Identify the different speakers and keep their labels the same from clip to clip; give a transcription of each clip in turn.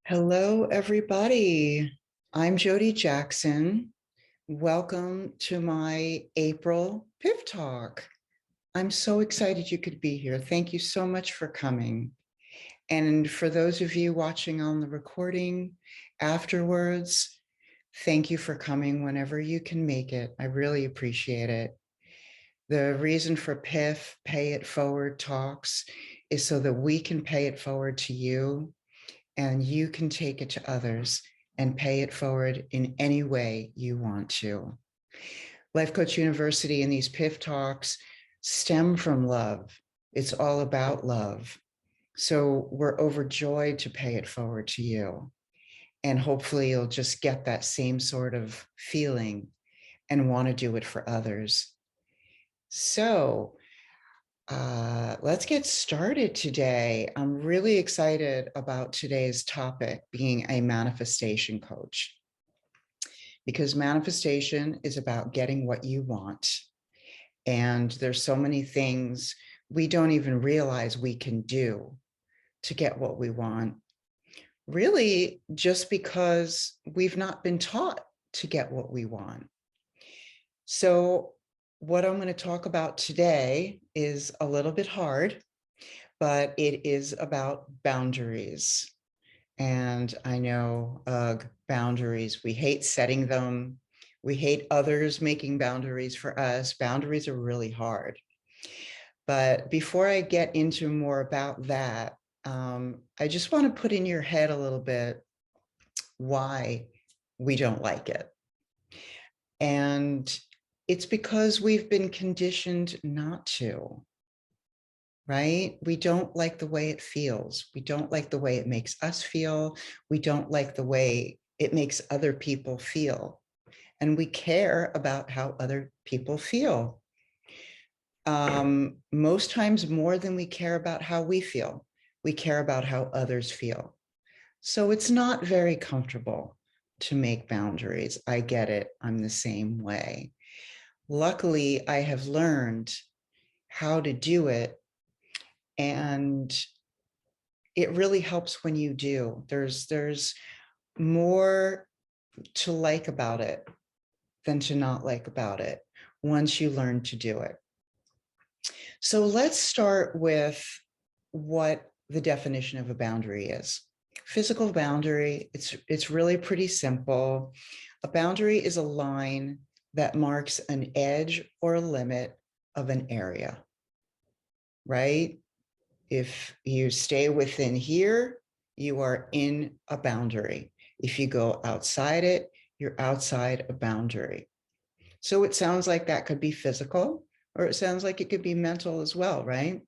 Speaker 1: Hello, everybody. I'm Jodi Jackson. Welcome to my April PIF Talk. I'm so excited you could be here. Thank you so much for coming. And for those of you watching on the recording afterwards, thank you for coming whenever you can make it. I really appreciate it. The reason for PIF, Pay It Forward talks, is so that we can pay it forward to you and you can take it to others and pay it forward in any way you want to. Life Coach University and these PIF talks stem from love. It's all about love. So we're overjoyed to pay it forward to you. And hopefully you'll just get that same sort of feeling and want to do it for others. So let's get started today. I'm really excited about today's topic, being a manifestation coach, because manifestation is about getting what you want. And there's so many things we don't even realize we can do to get what we want, really just because we've not been taught to get what we want. So what I'm going to talk about today is a little bit hard, but it is about boundaries. And I know boundaries, we hate setting them. We hate others making boundaries for us. Boundaries are really hard. But before I get into more about that, I just want to put in your head a little bit why we don't like it. And it's because we've been conditioned not to, right? We don't like the way it feels. We don't like the way it makes us feel. We don't like the way it makes other people feel. And we care about how other people feel. Most times more than we care about how we feel. We care about how others feel. So it's not very comfortable to make boundaries. I get it. I'm the same way. Luckily, I have learned how to do it, and it really helps when you do. There's more to like about it than to not like about it once you learn to do it. So let's start with what the definition of a boundary is. Physical boundary, it's really pretty simple. A boundary is a line that marks an edge or a limit of an area, right? If you stay within here, you are in a boundary. If you go outside it, you're outside a boundary. So it sounds like that could be physical, or it sounds like it could be mental as well, right?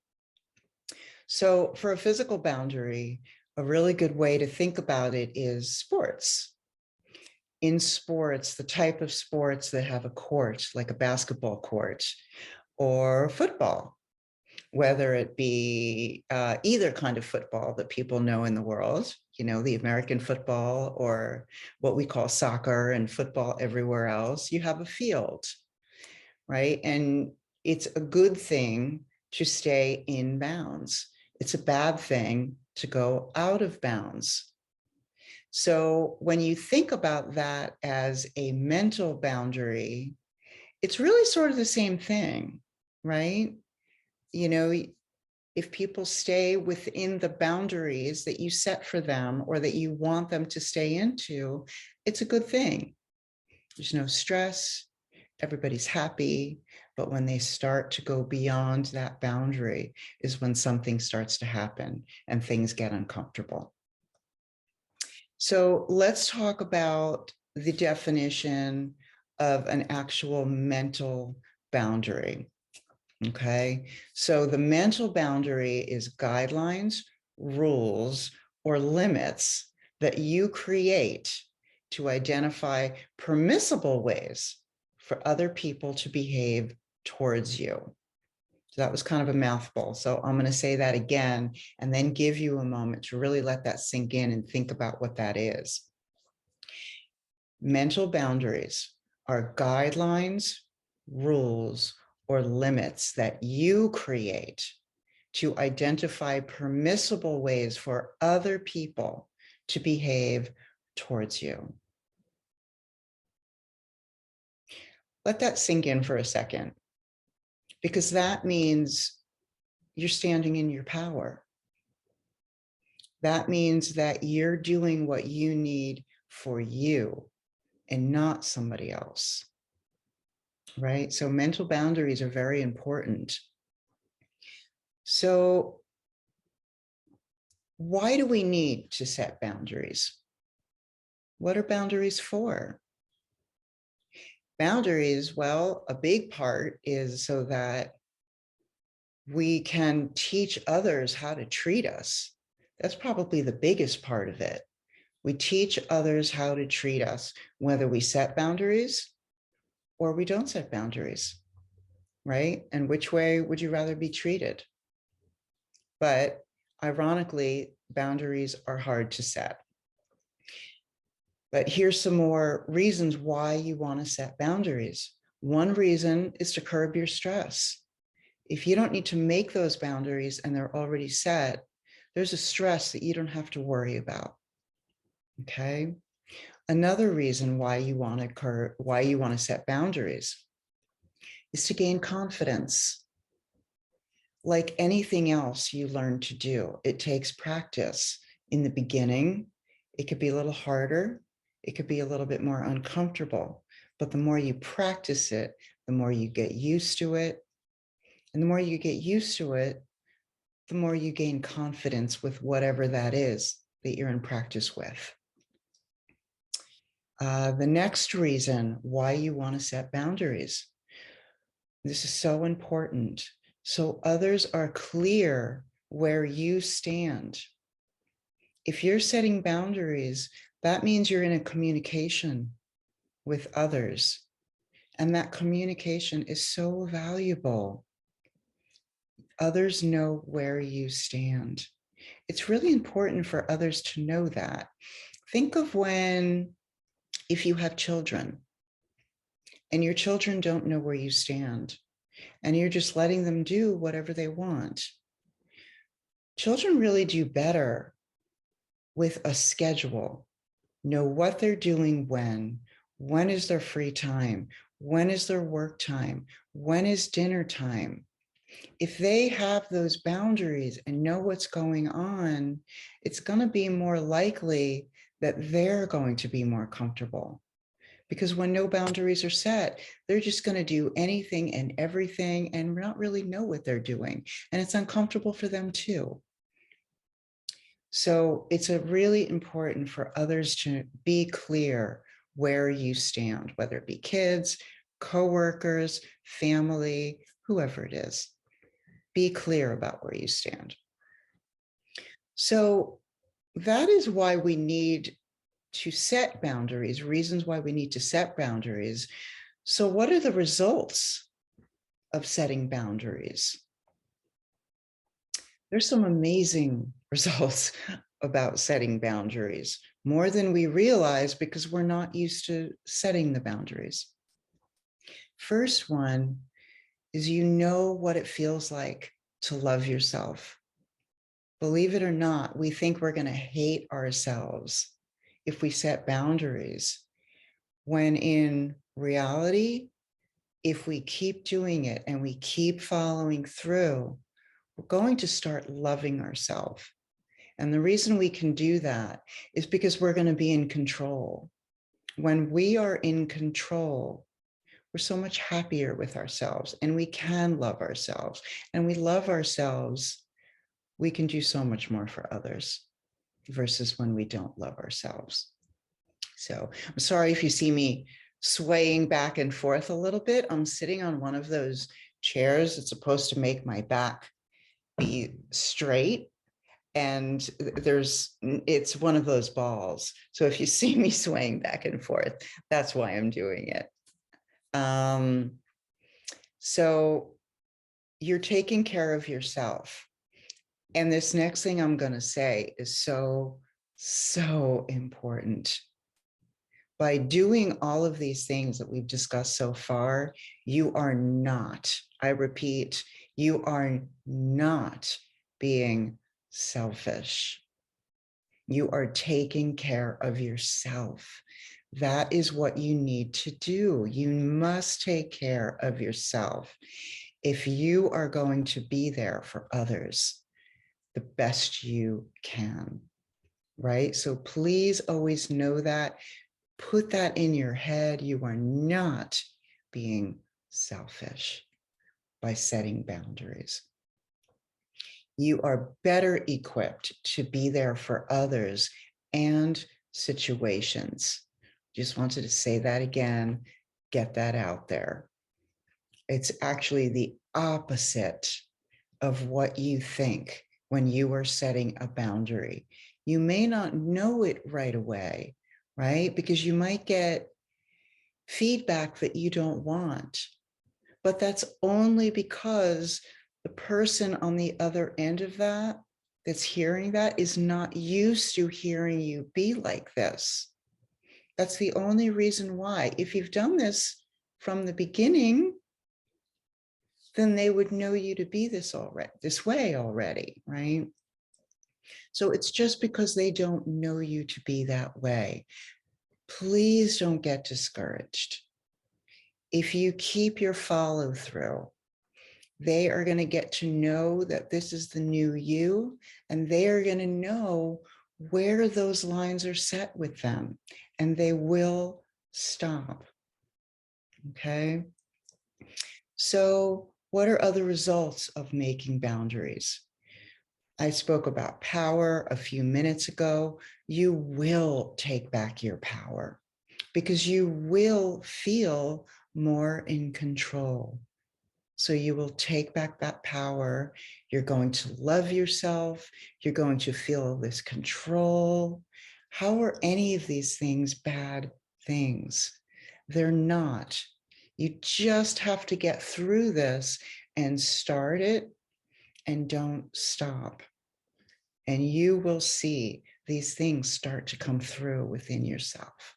Speaker 1: So for a physical boundary, a really good way to think about it is sports. In sports, the type of sports that have a court, like a basketball court, or football, whether it be either kind of football that people know in the world, you know, the American football or what we call soccer and football everywhere else, you have a field, right? And it's a good thing to stay in bounds. It's a bad thing to go out of bounds. So when you think about that as a mental boundary, it's really sort of the same thing, right? You know, if people stay within the boundaries that you set for them or that you want them to stay into, it's a good thing. There's no stress, everybody's happy. But when they start to go beyond that boundary is when something starts to happen and things get uncomfortable. So let's talk about the definition of an actual mental boundary. Okay, so the mental boundary is guidelines, rules, or limits that you create to identify permissible ways for other people to behave towards you. So that was kind of a mouthful. So I'm going to say that again and then give you a moment to really let that sink in and think about what that is. Mental boundaries are guidelines, rules, or limits that you create to identify permissible ways for other people to behave towards you. Let that sink in for a second, because that means you're standing in your power. That means that you're doing what you need for you and not somebody else, right? So mental boundaries are very important. So why do we need to set boundaries? What are boundaries for? Boundaries, well, a big part is so that we can teach others how to treat us. That's probably the biggest part of it. We teach others how to treat us, whether we set boundaries or we don't set boundaries, right? And which way would you rather be treated? But ironically, boundaries are hard to set. But here's some more reasons why you want to set boundaries. One reason is to curb your stress. If you don't need to make those boundaries and they're already set, there's a stress that you don't have to worry about. Okay. Another reason why you want to set boundaries is to gain confidence. Like anything else you learn to do, it takes practice. In the beginning, it could be a little harder. It could be a little bit more uncomfortable, but the more you practice it, the more you get used to it. And the more you get used to it, the more you gain confidence with whatever that is that you're in practice with. The next reason why you want to set boundaries. This is so important. So others are clear where you stand. If you're setting boundaries, that means you're in a communication with others. And that communication is so valuable. Others know where you stand. It's really important for others to know that. Think of if you have children and your children don't know where you stand and you're just letting them do whatever they want. Children really do better with a schedule, know what they're doing when is their free time, when is their work time, when is dinner time. If they have those boundaries and know what's going on, it's going to be more likely that they're going to be more comfortable. Because when no boundaries are set, they're just going to do anything and everything and not really know what they're doing. And it's uncomfortable for them too. So it's really important for others to be clear where you stand, whether it be kids, coworkers, family, whoever it is. Be clear about where you stand. So that is why we need to set boundaries, reasons why we need to set boundaries. So what are the results of setting boundaries? There's some amazing results about setting boundaries, more than we realize because we're not used to setting the boundaries. First one is you know what it feels like to love yourself. Believe it or not, we think we're going to hate ourselves if we set boundaries, when in reality, if we keep doing it and we keep following through, we're going to start loving ourselves. And the reason we can do that is because we're going to be in control. When we are in control, we're so much happier with ourselves and we can love ourselves. And we love ourselves, we can do so much more for others versus when we don't love ourselves. So I'm sorry if you see me swaying back and forth a little bit. I'm sitting on one of those chairs that's supposed to make my back be straight. And it's one of those balls. So if you see me swaying back and forth, that's why I'm doing it. So you're taking care of yourself. And this next thing I'm going to say is so, so important. By doing all of these things that we've discussed so far, you are not, I repeat, you are not being selfish. You are taking care of yourself. That is what you need to do. You must take care of yourself if you are going to be there for others the best you can, right? So please always know that. Put that in your head. You are not being selfish by setting boundaries. You are better equipped to be there for others and situations. Just wanted to say that again, get that out there. It's actually the opposite of what you think when you are setting a boundary. You may not know it right away, right? Because you might get feedback that you don't want, but that's only because the person on the other end of that that's hearing that is not used to hearing you be like this. That's the only reason why. If you've done this from the beginning, then they would know you to be this way already, right? So it's just because they don't know you to be that way. Please don't get discouraged. If you keep your follow through, they are going to get to know that this is the new you, and they are going to know where those lines are set with them, and they will stop. Okay. So what are other results of making boundaries? I spoke about power a few minutes ago. You will take back your power because you will feel more in control. So you will take back that power. You're going to love yourself. You're going to feel this control. How are any of these things bad things? They're not. You just have to get through this and start it and don't stop. And you will see these things start to come through within yourself.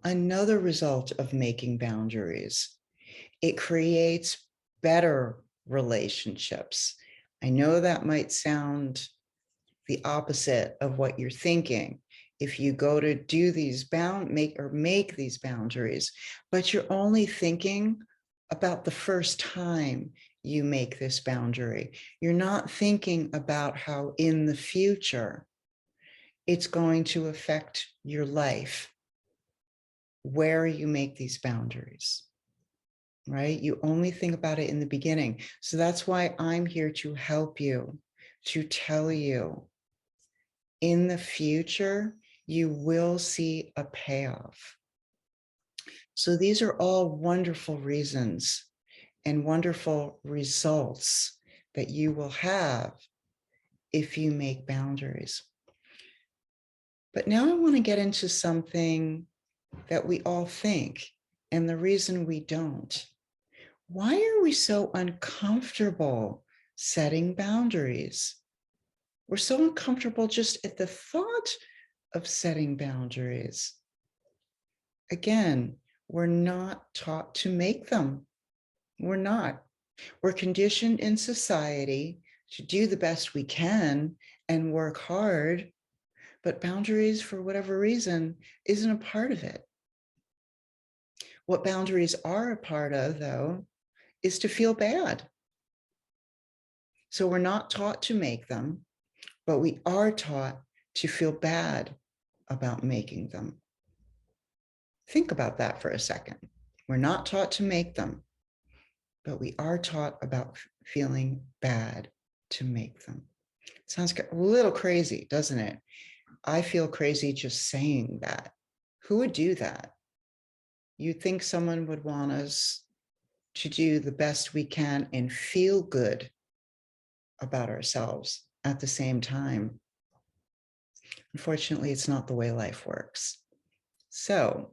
Speaker 1: Another result of making boundaries, it creates better relationships. I know that might sound the opposite of what you're thinking if you go to do these make these boundaries, but you're only thinking about the first time you make this boundary. You're not thinking about how in the future it's going to affect your life where you make these boundaries, right? You only think about it in the beginning. So that's why I'm here to help you, to tell you in the future, you will see a payoff. So these are all wonderful reasons and wonderful results that you will have if you make boundaries. But now I want to get into something that we all think, and the reason we don't. Why are we so uncomfortable setting boundaries? We're so uncomfortable just at the thought of setting boundaries. Again, we're not taught to make them. We're not. We're conditioned in society to do the best we can and work hard, but boundaries, for whatever reason, isn't a part of it. What boundaries are a part of, though, is to feel bad. So we're not taught to make them, but we are taught to feel bad about making them. Think about that for a second. We're not taught to make them, but we are taught about feeling bad to make them. Sounds a little crazy, doesn't it? I feel crazy just saying that. Who would do that? You'd think someone would want us to do the best we can and feel good about ourselves at the same time. Unfortunately, it's not the way life works. So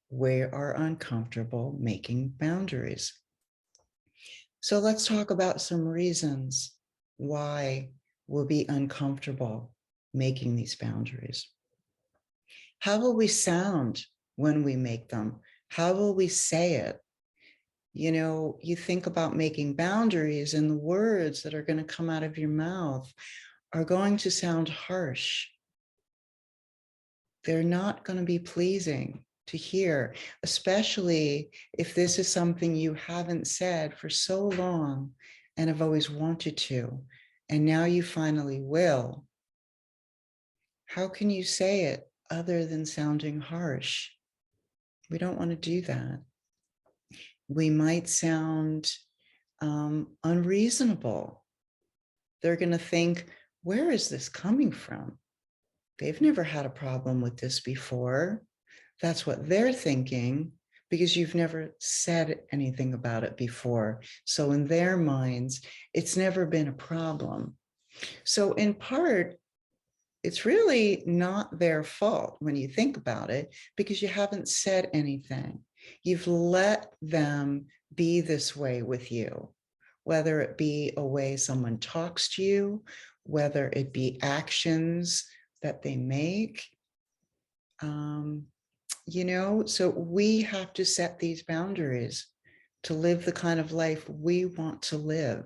Speaker 1: we are uncomfortable making boundaries. So let's talk about some reasons why we'll be uncomfortable making these boundaries. How will we sound when we make them? How will we say it? You know, you think about making boundaries, and the words that are going to come out of your mouth are going to sound harsh. they're not going to be pleasing to hear, especially if this is something you haven't said for so long and have always wanted to, and now you finally will. How can you say it other than sounding harsh? We don't want to do that. We might sound unreasonable. They're going to think, where is this coming from? They've never had a problem with this before. That's what they're thinking because you've never said anything about it before. So in their minds, it's never been a problem. So in part, it's really not their fault when you think about it, because you haven't said anything. You've let them be this way with you, whether it be a way someone talks to you, whether it be actions that they make. So we have to set these boundaries to live the kind of life we want to live.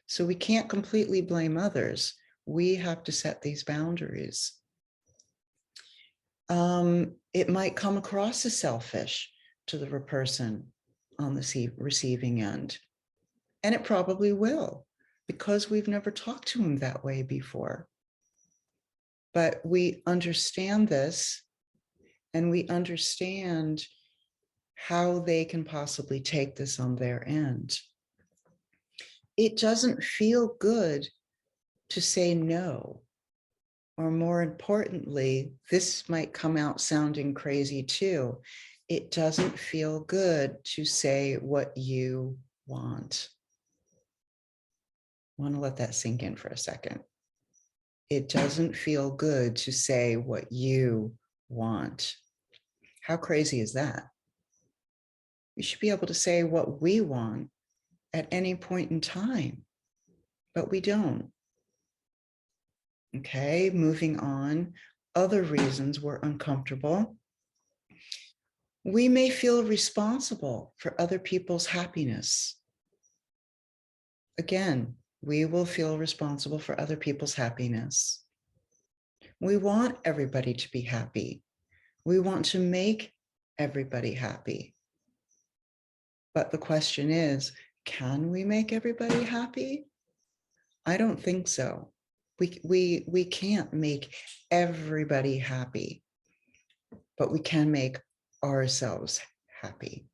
Speaker 1: So we can't completely blame others. We have to set these boundaries. It might come across as selfish to the person on the receiving end. And it probably will, because we've never talked to them that way before. But we understand this, and we understand how they can possibly take this on their end. It doesn't feel good to say no. Or more importantly, this might come out sounding crazy too. It doesn't feel good to say what you want. I want to let that sink in for a second. It doesn't feel good to say what you want. How crazy is that? We should be able to say what we want at any point in time, but we don't. Okay, moving on. Other reasons we're uncomfortable. We may feel responsible for other people's happiness. Again, we will feel responsible for other people's happiness. We want everybody to be happy. We want to make everybody happy. But the question is, can we make everybody happy? I don't think so. We can't make everybody happy, but we can make ourselves happy.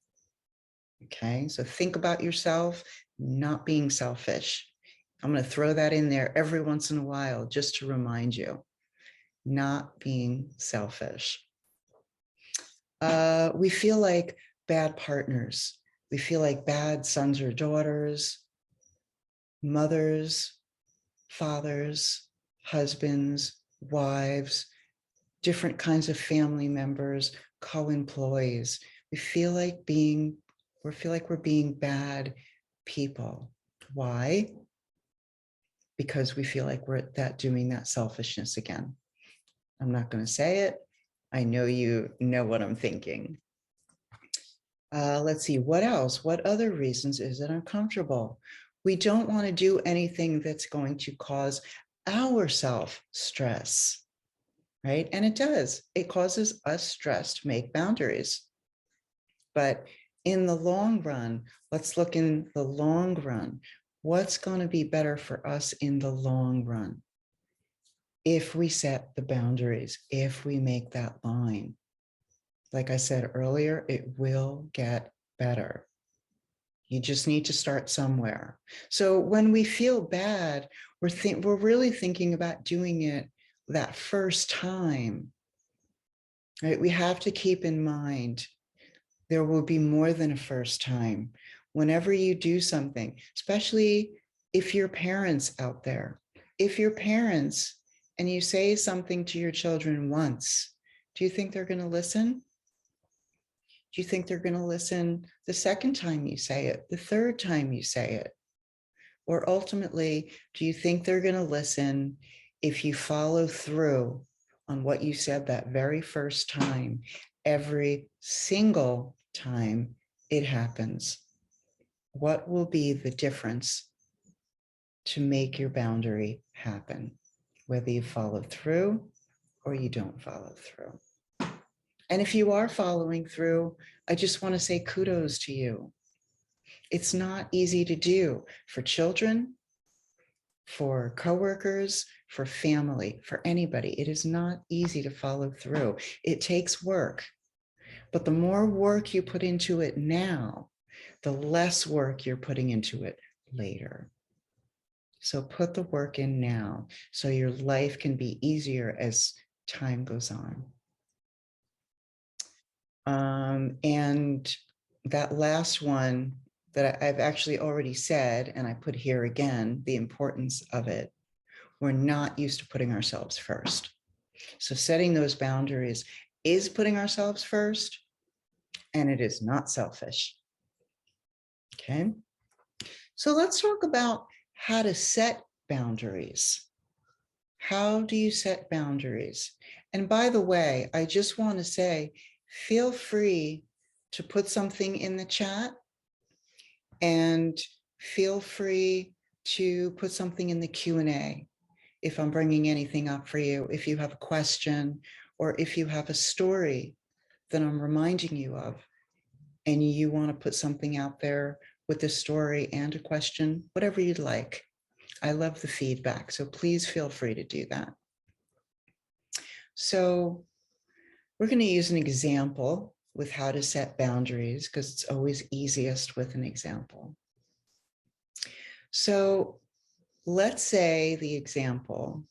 Speaker 1: Okay, so think about yourself, not being selfish. I'm going to throw that in there every once in a while just to remind you, not being selfish. We feel like bad partners. We feel like bad sons or daughters, mothers, fathers, husbands, wives, different kinds of family members, co-employees. We feel like we're being bad people. Why? Because we feel like we're doing that selfishness again. I'm not going to say it. I know you know what I'm thinking. Let's see, what else? What other reasons is it uncomfortable? We don't want to do anything that's going to cause ourselves stress, right? And it does. It causes us stress to make boundaries. But in the long run, let's look in the long run. What's going to be better for us in the long run? If we set the boundaries, if we make that line. Like I said earlier, it will get better. You just need to start somewhere. So when we feel bad, we're really thinking about doing it that first time, right? We have to keep in mind there will be more than a first time. Whenever you do something, especially if you're parents out there, if you're parents and you say something to your children once, do you think they're going to listen? Do you think they're going to listen the second time you say it, the third time you say it? Or ultimately, do you think they're going to listen if you follow through on what you said that very first time, every single time it happens? What will be the difference to make your boundary happen, whether you follow through or you don't follow through? And if you are following through, I just want to say kudos to you. It's not easy to do for children, for coworkers, for family, for anybody. It is not easy to follow through. It takes work. But the more work you put into it now, the less work you're putting into it later. So put the work in now so your life can be easier as time goes on. And that last one that I've actually already said, and I put here again, the importance of it. We're not used to putting ourselves first. So setting those boundaries is putting ourselves first, and it is not selfish. Okay. So let's talk about how to set boundaries. How do you set boundaries? And by the way, I just want to say, feel free to put something in the chat, and feel free to put something in the Q&A if I'm bringing anything up for you, if you have a question, or if you have a story that I'm reminding you of, and you want to put something out there with a story and a question, whatever you'd like. I love the feedback, so please feel free to do that. So we're going to use an example with how to set boundaries because it's always easiest with an example. So let's say the example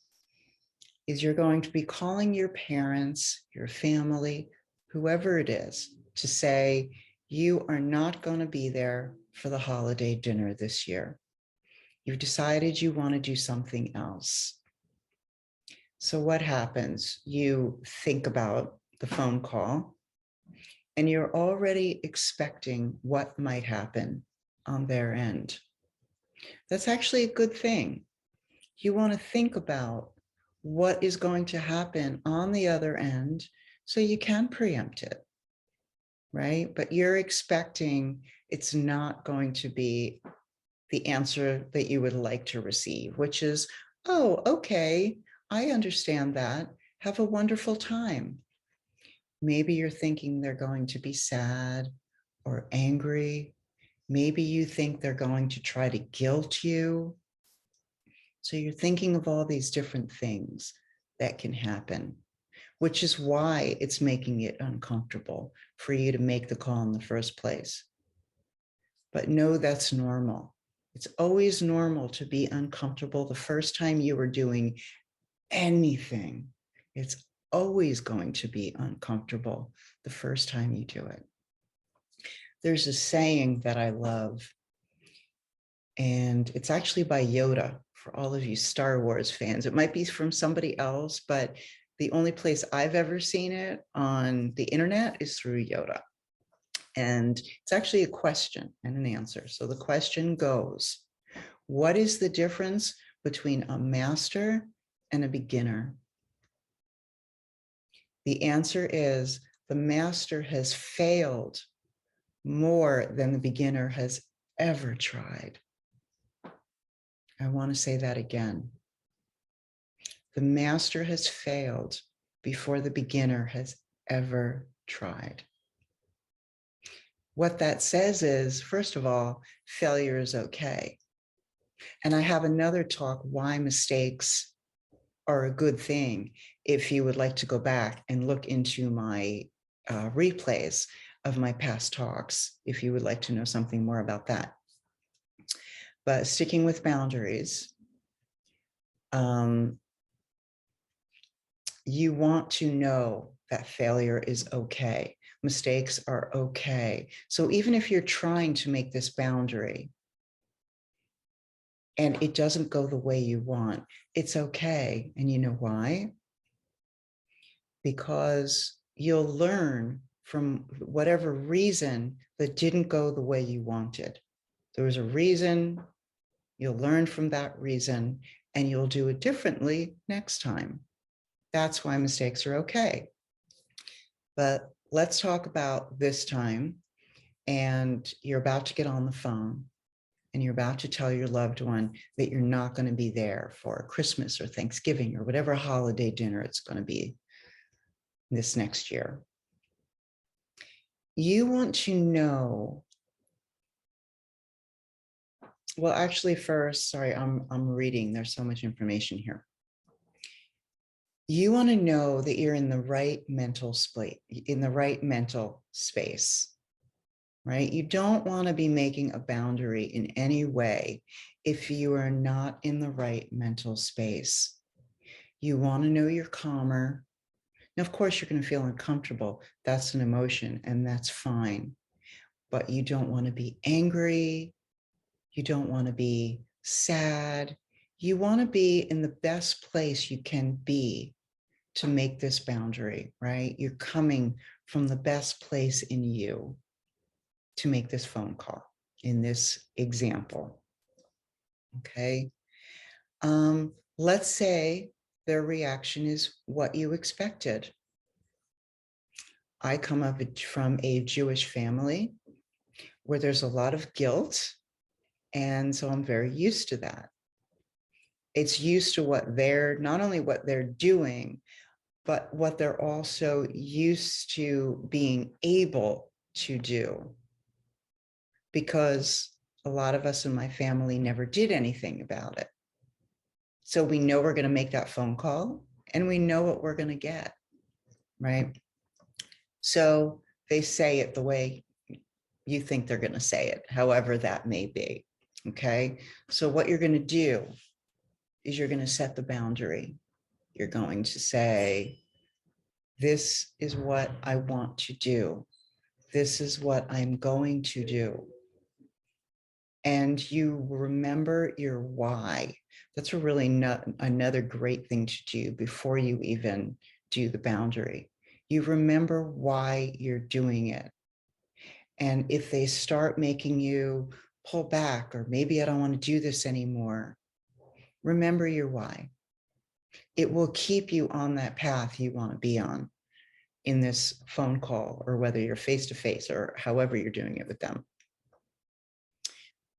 Speaker 1: is you're going to be calling your parents, your family, whoever it is, to say you are not going to be there for the holiday dinner this year. You've decided you want to do something else. So what happens? You think about the phone call and you're already expecting what might happen on their end. That's actually a good thing. You want to think about what is going to happen on the other end so you can preempt it, right? But you're expecting it's not going to be the answer that you would like to receive, which is, oh, okay, I understand that. Have a wonderful time. Maybe you're thinking they're going to be sad or angry. Maybe you think they're going to try to guilt you. So you're thinking of all these different things that can happen, which is why it's making it uncomfortable for you to make the call in the first place. But no, that's normal. It's always normal to be uncomfortable the first time you were doing anything. It's always going to be uncomfortable the first time you do it. There's a saying that I love, and it's actually by Yoda for all of you Star Wars fans. It might be from somebody else, but the only place I've ever seen it on the internet is through Yoda. And it's actually a question and an answer. So the question goes, what is the difference between a master and a beginner? The answer is the master has failed more than the beginner has ever tried. I want to say that again. The master has failed before the beginner has ever tried. What that says is, first of all, failure is okay. And I have another talk, why mistakes are a good thing, if you would like to go back and look into my replays of my past talks, if you would like to know something more about that. But sticking with boundaries, you want to know that failure is okay. Mistakes are okay. So even if you're trying to make this boundary and it doesn't go the way you want, it's okay. And you know why? Because you'll learn from whatever reason that didn't go the way you wanted. There was a reason, you'll learn from that reason, and you'll do it differently next time. That's why mistakes are okay. But let's talk about this time, and you're about to get on the phone and you're about to tell your loved one that you're not going to be there for Christmas or Thanksgiving or whatever holiday dinner it's going to be this next year. You want to know, well, actually first, sorry, I'm reading. There's so much information here. You want to know that you're in the right mental space, right? You don't want to be making a boundary in any way if you are not in the right mental space. You want to know you're calmer. Now, of course, you're going to feel uncomfortable. That's an emotion, and that's fine. But you don't want to be angry. You don't want to be sad. You want to be in the best place you can be to make this boundary, right? You're coming from the best place in you to make this phone call in this example. Okay. Let's say their reaction is what you expected. I come up from a Jewish family where there's a lot of guilt. And so I'm very used to that. It's used to what they're, not only what they're doing, but what they're also used to being able to do. Because a lot of us in my family never did anything about it. So we know we're going to make that phone call and we know what we're going to get, right? So they say it the way you think they're going to say it, however that may be. Okay. So what you're going to do is you're going to set the boundary. You're going to say, this is what I want to do. This is what I'm going to do. And you remember your why. That's a really another great thing to do before you even do the boundary. You remember why you're doing it. And if they start making you pull back, or maybe I don't want to do this anymore, remember your why. It will keep you on that path you want to be on in this phone call, or whether you're face to face or however you're doing it with them.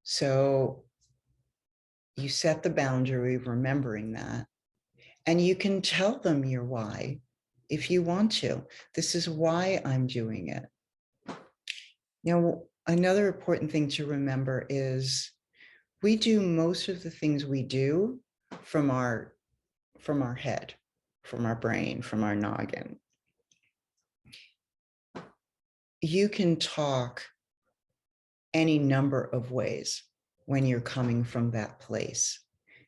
Speaker 1: So you set the boundary, remembering that, and you can tell them your why if you want to. This is why I'm doing it. Now, another important thing to remember is we do most of the things we do from our head, from our brain, from our noggin. You can talk any number of ways when you're coming from that place.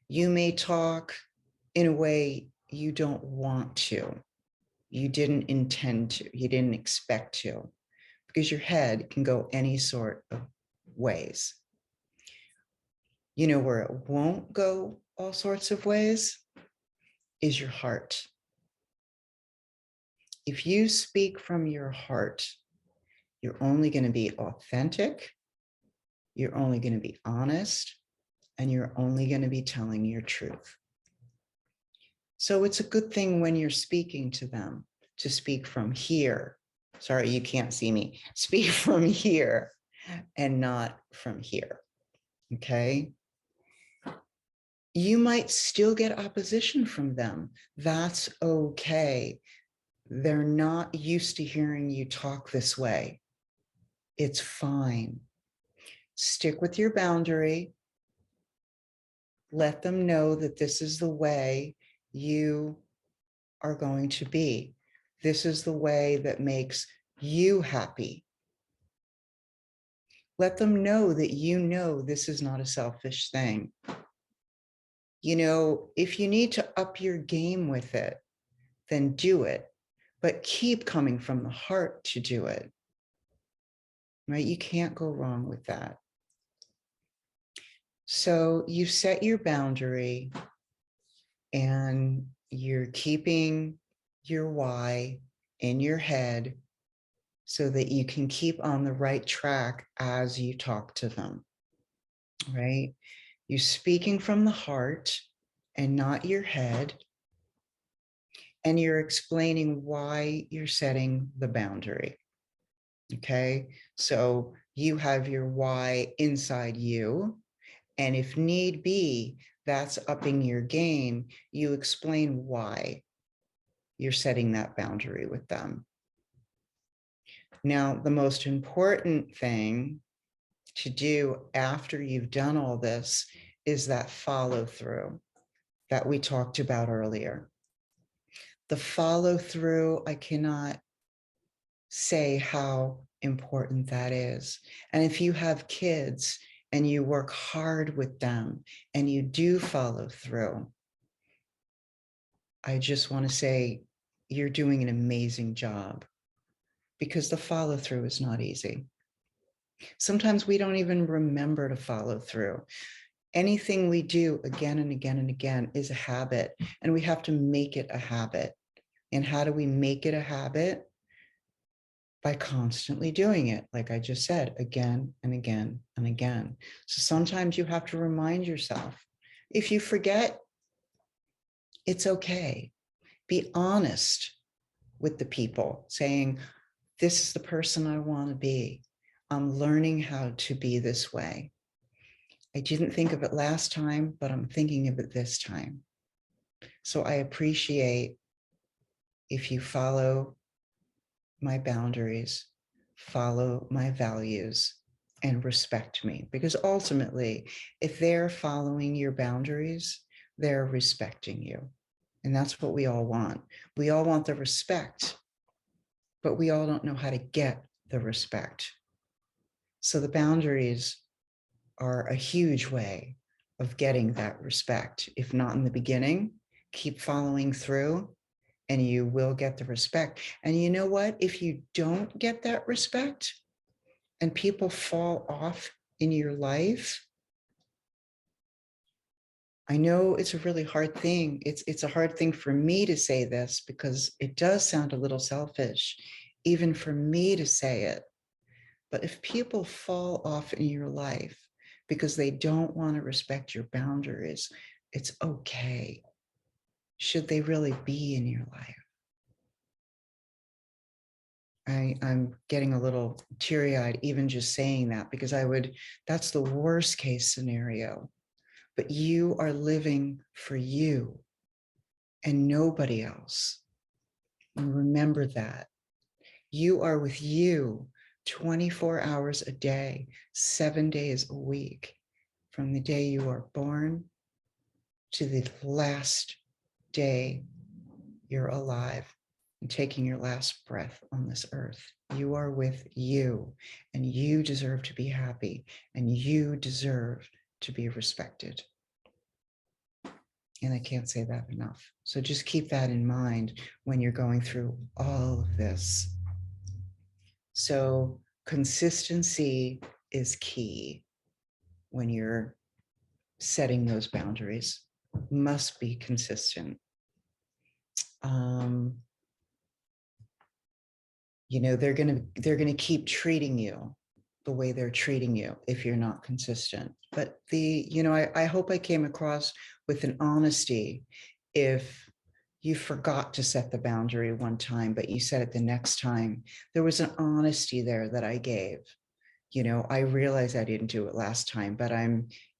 Speaker 1: You may talk in a way you don't want to, you didn't intend to, you didn't expect to, because your head can go any sort of ways. You know where it won't go all sorts of ways is your heart. If you speak from your heart, you're only going to be authentic, you're only going to be honest, and you're only going to be telling your truth. So it's a good thing when you're speaking to them to speak from here. Sorry, you can't see me. Speak from here and not from here. Okay. You might still get opposition from them. That's okay. They're not used to hearing you talk this way. It's fine. Stick with your boundary. Let them know that this is the way you are going to be. This is the way that makes you happy. Let them know that you know this is not a selfish thing. You know, if you need to up your game with it, then do it, but keep coming from the heart to do it, right? You can't go wrong with that. So you set your boundary and you're keeping your why in your head so that you can keep on the right track as you talk to them, right? You're speaking from the heart and not your head. And you're explaining why you're setting the boundary. Okay. So you have your why inside you. And if need be, that's upping your game. You explain why you're setting that boundary with them. Now, the most important thing to do after you've done all this is that follow through that we talked about earlier. The follow through, I cannot say how important that is. And if you have kids and you work hard with them and you do follow through, I just want to say you're doing an amazing job, because the follow through is not easy. Sometimes we don't even remember to follow through. Anything we do again and again and again is a habit, and we have to make it a habit. And how do we make it a habit? By constantly doing it, like I just said, again and again and again. So sometimes you have to remind yourself. If you forget, it's okay. Be honest with the people, saying, this is the person I want to be. I'm learning how to be this way. I didn't think of it last time, but I'm thinking of it this time. So I appreciate if you follow my boundaries, follow my values, and respect me. Because ultimately, if they're following your boundaries, they're respecting you. And that's what we all want. We all want the respect, but we all don't know how to get the respect. So the boundaries are a huge way of getting that respect. If not in the beginning, keep following through and you will get the respect. And you know what? If you don't get that respect and people fall off in your life, I know it's a really hard thing. It's a hard thing for me to say this because it does sound a little selfish, even for me to say it. But if people fall off in your life because they don't want to respect your boundaries, it's okay. Should they really be in your life? I'm getting a little teary-eyed even just saying that, because that's the worst case scenario. But you are living for you and nobody else. And remember that. You are with you 24 hours a day, 7 days a week, from the day you are born to the last day you're alive and taking your last breath on this earth. You are with you, and you deserve to be happy, and you deserve to be respected. And I can't say that enough. So just keep that in mind when you're going through all of this. So consistency is key when you're setting those boundaries. Must be consistent. They're gonna keep treating you the way they're treating you if you're not consistent. But I hope I came across with an honesty. If you forgot to set the boundary one time, but you said it the next time, there was an honesty there that I gave. I realized I didn't do it last time, but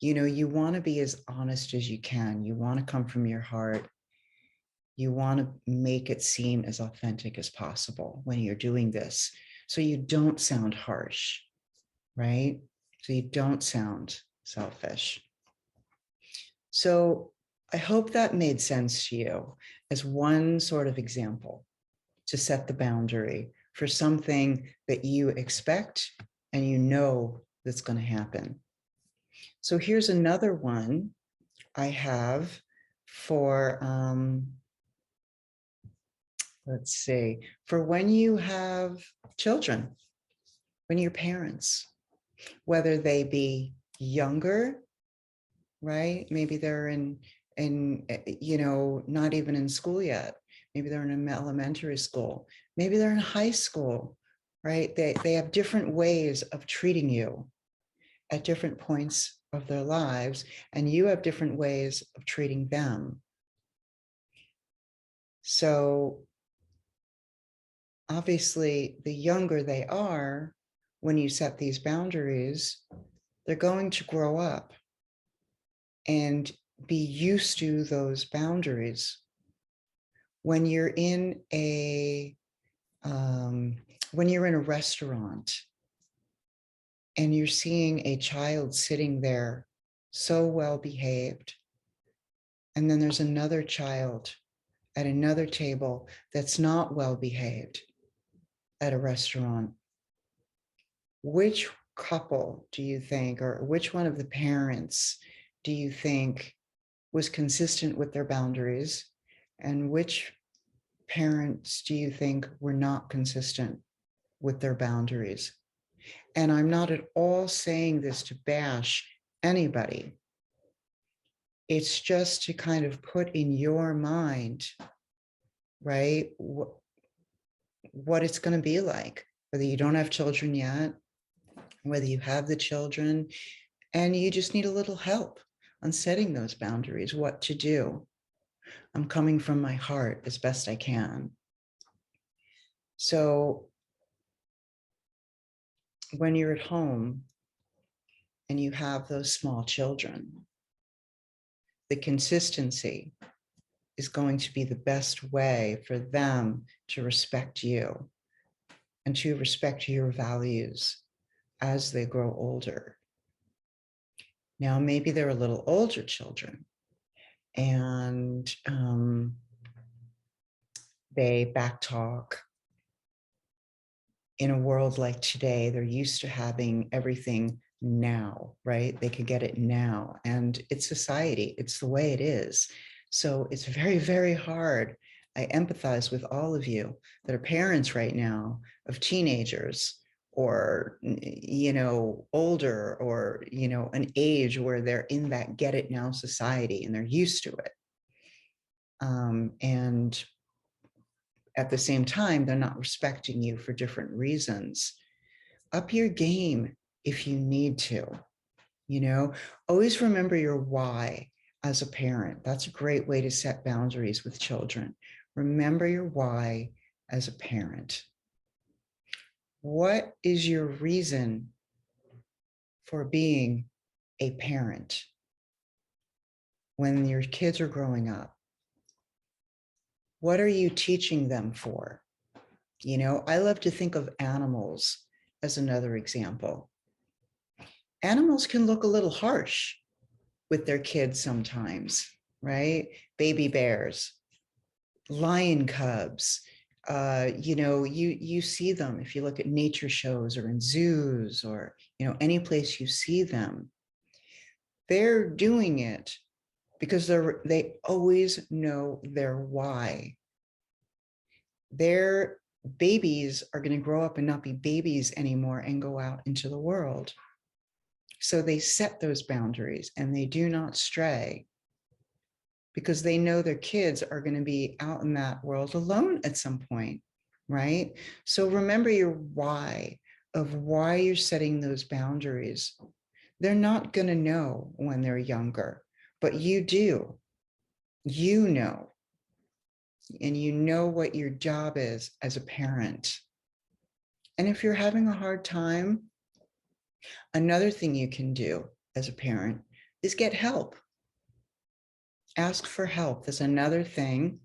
Speaker 1: you want to be as honest as you can. You want to come from your heart. You want to make it seem as authentic as possible when you're doing this, so you don't sound harsh, right? So you don't sound selfish. So I hope that made sense to you as one sort of example to set the boundary for something that you expect and you know that's going to happen. So here's another one I have for, let's see, for when you have children, when you're parents, whether they be younger, right? Maybe they're in not even in school yet. Maybe they're in elementary school. Maybe they're in high school, right? They have different ways of treating you at different points of their lives, and you have different ways of treating them. So obviously, the younger they are, when you set these boundaries, they're going to grow up and be used to those boundaries. When you're in a when you're in a restaurant and you're seeing a child sitting there so well behaved, and then there's another child at another table that's not well behaved at a restaurant, which couple do you think, or which one of the parents do you think was consistent with their boundaries, and which parents do you think were not consistent with their boundaries? And I'm not at all saying this to bash anybody. It's just to kind of put in your mind, right, what it's going to be like, whether you don't have children yet, whether you have the children, and you just need a little help on setting those boundaries, what to do. I'm coming from my heart as best I can. So when you're at home and you have those small children, the consistency is going to be the best way for them to respect you and to respect your values as they grow older. Now, maybe they're a little older children and they backtalk. In a world like today, they're used to having everything now, right? They can get it now. And it's society, it's the way it is. So it's very, very hard. I empathize with all of you that are parents right now of teenagers or, older, or, an age where they're in that get it now society and they're used to it. And at the same time, they're not respecting you for different reasons. Up your game if you need to, always remember your why as a parent. That's a great way to set boundaries with children. Remember your why as a parent. What is your reason for being a parent when your kids are growing up? What are you teaching them for? I love to think of animals as another example. Animals can look a little harsh with their kids sometimes, right? Baby bears, lion cubs, you see them if you look at nature shows or in zoos or, any place you see them. They're doing it because they always know their why. Their babies are going to grow up and not be babies anymore and go out into the world. So they set those boundaries and they do not stray because they know their kids are going to be out in that world alone at some point, right? So remember your why of why you're setting those boundaries. They're not going to know when they're younger, but you do. You know, and you know what your job is as a parent. And if you're having a hard time, another thing you can do as a parent is get help. Ask for help. There's another thing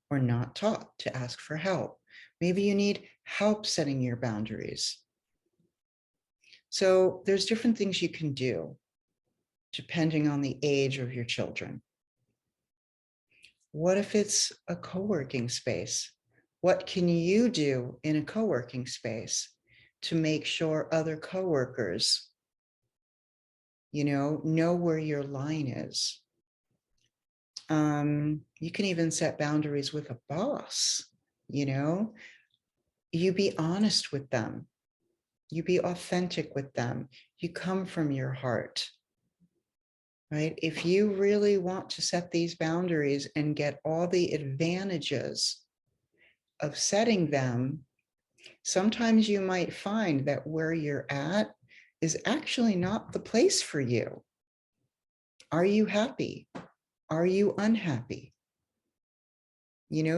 Speaker 1: we're not taught, to ask for help. Maybe you need help setting your boundaries. So there's different things you can do depending on the age of your children. What if it's a co-working space? What can you do in a co-working space to make sure other coworkers, know where your line is? You can even set boundaries with a boss, you be honest with them. You be authentic with them. You come from your heart, right? If you really want to set these boundaries and get all the advantages of setting them, sometimes you might find that where you're at is actually not the place for you. Are you happy? Are you unhappy?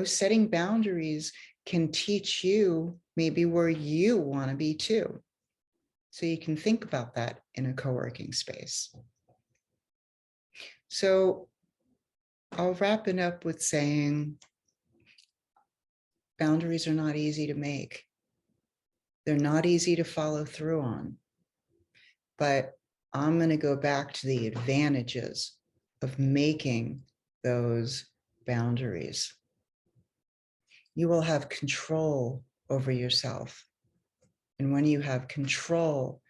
Speaker 1: Setting boundaries can teach you maybe where you want to be too. So you can think about that in a co-working space. So I'll wrap it up with saying boundaries are not easy to make. They're not easy to follow through on, but I'm going to go back to the advantages of making those boundaries. You will have control over yourself. And when you have control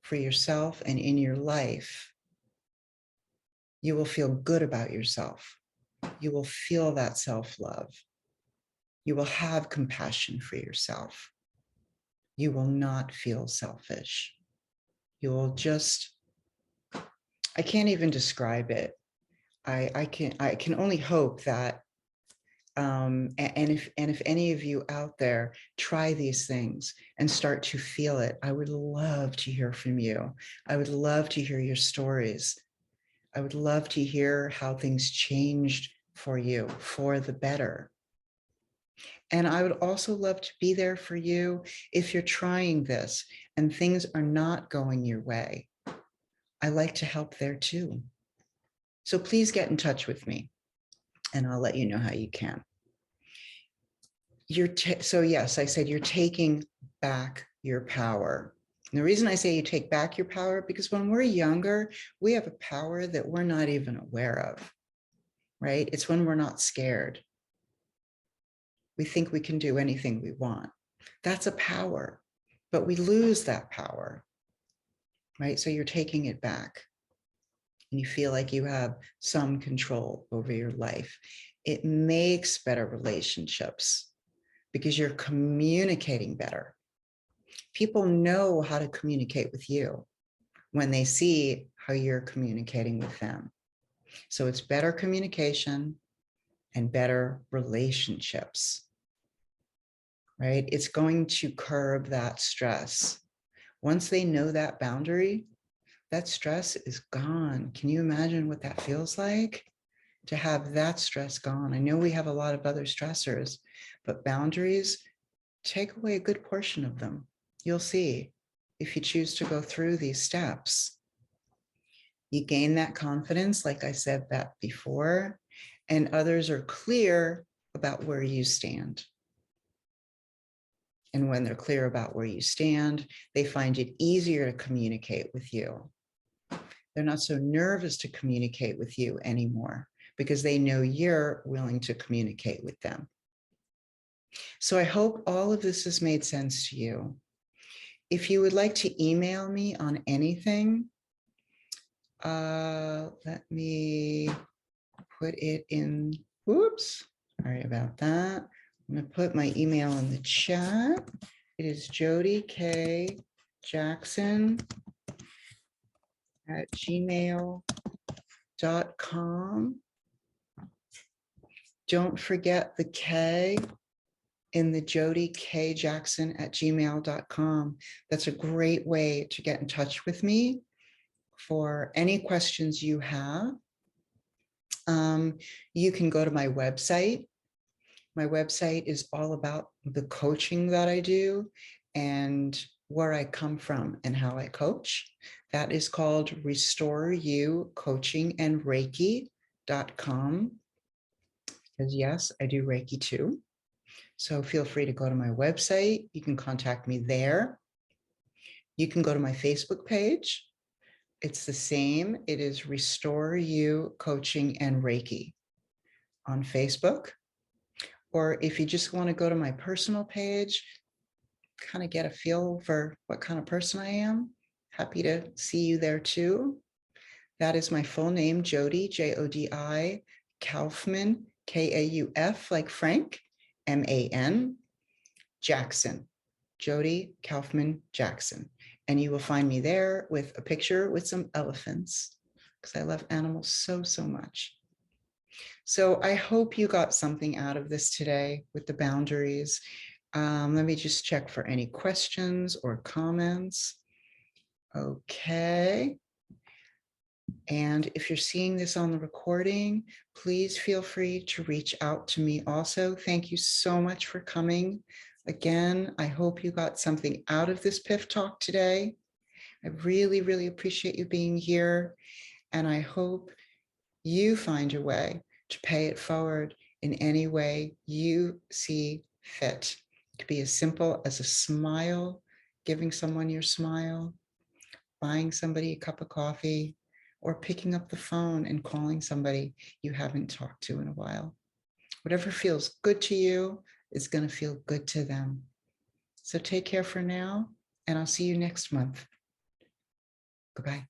Speaker 1: for yourself and in your life, you will feel good about yourself. You will feel that self-love. You will have compassion for yourself. You will not feel selfish. You will just, I can't even describe it. I can only hope that, and if any of you out there try these things and start to feel it, I would love to hear from you. I would love to hear your stories. I would love to hear how things changed for you for the better. And I would also love to be there for you if you're trying this and things are not going your way. I like to help there too. So please get in touch with me and I'll let you know how you can. So yes, I said you're taking back your power. And the reason I say you take back your power, because when we're younger, we have a power that we're not even aware of, right? It's when we're not scared. We think we can do anything we want. That's a power, but we lose that power, right? So you're taking it back and you feel like you have some control over your life. It makes better relationships because you're communicating better. People know how to communicate with you when they see how you're communicating with them. So it's better communication and better relationships, right? It's going to curb that stress. Once they know that boundary, that stress is gone. Can you imagine what that feels like? To have that stress gone. I know we have a lot of other stressors, but boundaries take away a good portion of them. You'll see if you choose to go through these steps. You gain that confidence, like I said that before, and others are clear about where you stand. And when they're clear about where you stand, they find it easier to communicate with you. They're not so nervous to communicate with you anymore because they know you're willing to communicate with them. So I hope all of this has made sense to you. If you would like to email me on anything, let me put it in, whoops, sorry about that. I'm gonna put my email in the chat. It is Jodi K. Jackson at gmail.com. Don't forget the K in the Jodi K. Jackson at gmail.com. That's a great way to get in touch with me for any questions you have. You can go to my website. My website is all about the coaching that I do and where I come from and how I coach. That is called restoreYouCoachingandReiki.com. Because yes, I do Reiki too. So feel free to go to my website. You can contact me there. You can go to my Facebook page. It's the same. It is Restore You Coaching and Reiki on Facebook. Or if you just want to go to my personal page, kind of get a feel for what kind of person I am, happy to see you there too. That is my full name, Jodi, Jodi, Kaufman, Kauf, like Frank, MAN, Jackson, Jodi Kaufman Jackson. And you will find me there with a picture with some elephants because I love animals so, so much. So I hope you got something out of this today with the boundaries. Let me just check for any questions or comments. Okay. And if you're seeing this on the recording, please feel free to reach out to me also. Thank you so much for coming. Again, I hope you got something out of this PIF Talk today. I really, really appreciate you being here. And I hope you find a way to pay it forward in any way you see fit. It could be as simple as a smile giving someone your smile, buying somebody a cup of coffee, or picking up the phone and calling somebody you haven't talked to in a while. Whatever feels good to you is going to feel good to them. So take care for now, and I'll see you next month. Goodbye.